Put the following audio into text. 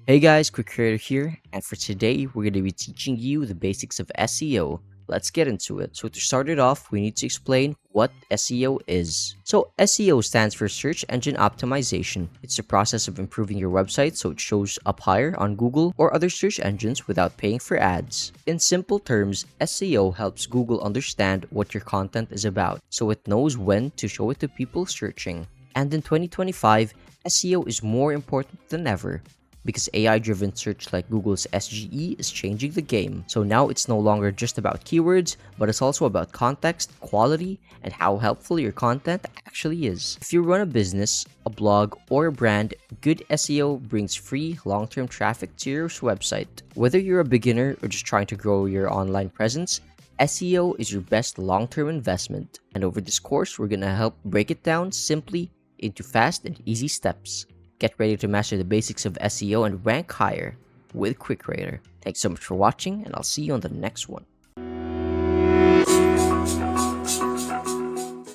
Hey guys, QuickCreator here, and for today we're going to be teaching you the basics of SEO. Let's get into it. So to start it off, we need to explain what SEO is. So SEO stands for Search Engine Optimization. It's the process of improving your website so it shows up higher on Google or other search engines without paying for ads. In simple terms, SEO helps Google understand what your content is about, so it knows when to show it to people searching. And in 2025, SEO is more important than ever, because AI-driven search like Google's SGE is changing the game. So now it's no longer just about keywords, but it's also about context, quality, and how helpful your content actually is. If you run a business, a blog, or a brand, good SEO brings free, long-term traffic to your website. Whether you're a beginner or just trying to grow your online presence, SEO is your best long-term investment. And over this course, we're gonna help break it down simply into fast and easy steps. Get ready to master the basics of SEO and rank higher with QuickCreator. Thanks so much for watching, and I'll see you on the next one.